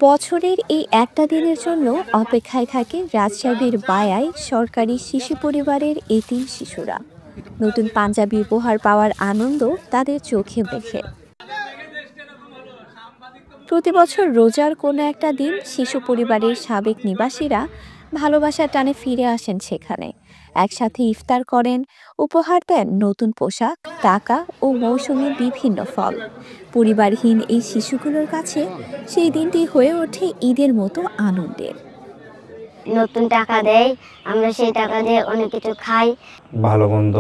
বছরের এই একটা দিনের জন্য অপেক্ষায় থাকে রাজশাহীর বায়ায় সরকারি শিশু পরিবারের এতিম শিশুরা। নতুন পাঞ্জাবি উপহার পাওয়ার আনন্দ তাদের চোখে মুখে। প্রতি বছর রোজার কোনো একটা দিন শিশু পরিবারের সাবেক নিবাসীরা ভালোবাসার টানে ফিরে আসেন সেখানে। একসাথে ইফতার করেন, উপহার দেন নতুন পোশাক, টাকা ও মৌসুমী বিভিন্ন ফল। পরিবারহীন এই শিশুগুলোর কাছে সেই দিনটি হয়ে ওঠে ঈদের মতো আনন্দের। নতুন টাকা দেয়, আমরা সেই টাকা দিয়ে অনেক কিছু খাই। ভালো মন্দ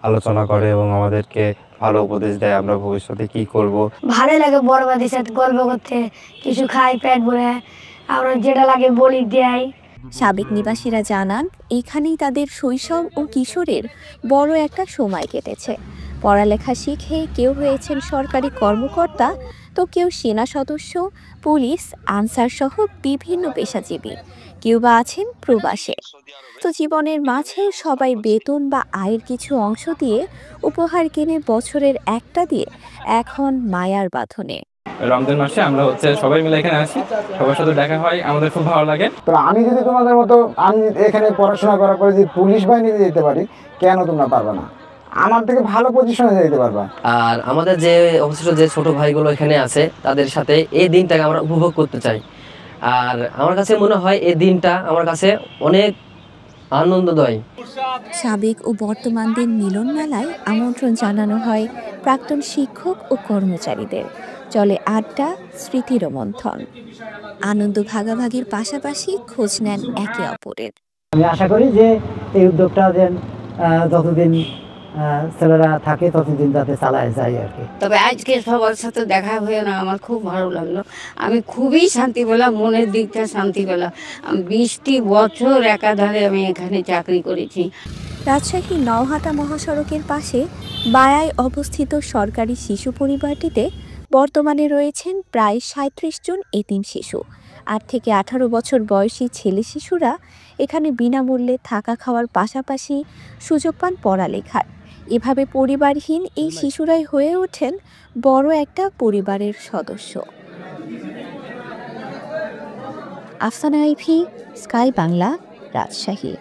আলোচনা করে এবং আমাদেরকে ভালো উপদেশ দেয় আমরা ভবিষ্যতে কি করব। ভালো লাগে বড়বাদের সাথে গল্প করতে, কিছু খাই পেট ভরে, আমরা যেটা লাগে বলি দেয়। সাবেক নিবাসীরা জানান এখানেই তাদের শৈশব ও কিশোরের বড় একটা সময় কেটেছে। পড়ালেখা শিখে কেউ হয়েছেন সরকারি কর্মকর্তা, তো কেউ সেনা সদস্য, পুলিশ, আনসার সহ বিভিন্ন পেশাজীবী, কেউ বা আছেন প্রবাসে। তো জীবনের মাঝে সবাই বেতন বা আয়ের কিছু অংশ দিয়ে উপহার কিনে বছরের একটা দিয়ে এখন মায়ার বাঁধনে। রমজান মাসে আমরা সবাই মিলে এখানে আসি, সবার সাথে দেখা হয়, আমাদের খুব ভালো লাগে। তো আমি যদি তোমাদের মতো আমি এখানে পড়াশোনা করার পরে যদি পুলিশ বাহিনীতে যেতে পারি, কেন তোমরা পারবে না? আমার থেকে ভালো পজিশনে যেতে পারবা। আর আমাদের যে অবশিষ্ট যে ছোট ভাইগুলো এখানে আছে তাদের সাথে এই দিনটাকে আমরা উপভোগ করতে চাই। আর আমার কাছে মনে হয় এই দিনটা আমার কাছে অনেক আনন্দদায়ী। সাবেক ও বর্তমানদের মিলন মেলায় আমন্ত্রণ জানানো হয় প্রাক্তন শিক্ষক ও কর্মচারীদের। চলে আড্ডা, স্মৃতির মন্থন। আনন্দ ভাগাভাগির পাশাপাশি খোঁজ নেন একে অপরের। আমি আশা করি যে এই উদ্যোগটা যেন যতদিন ছেলেরা থাকে ততদিন যাতে চালায় যায় আর কি। তবে আজকে সবার সাথে দেখা হয়ে না আমার খুব ভালো লাগলো। আমি খুবই শান্তি পেলাম, মনের দিকটা শান্তি পেলাম। 20টি বছর একাধারে আমি এখানে চাকরি করেছি। রাজশাহী নওহাটা মহাসড়কের পাশে বায়ায় অবস্থিত সরকারি শিশু পরিবারটিতে বর্তমানে রয়েছেন প্রায় 37 জন এতিম শিশু। 8 থেকে 18 বছর বয়সী ছেলে শিশুরা এখানে বিনামূল্যে থাকা খাওয়ার পাশাপাশি সুযোগ পান পড়ালেখার। এভাবে পরিবারহীন এই শিশুরাই হয়ে ওঠেন বড় একটা পরিবারের সদস্য। Afsana Ivy, Sky Bangla, Rajshahi.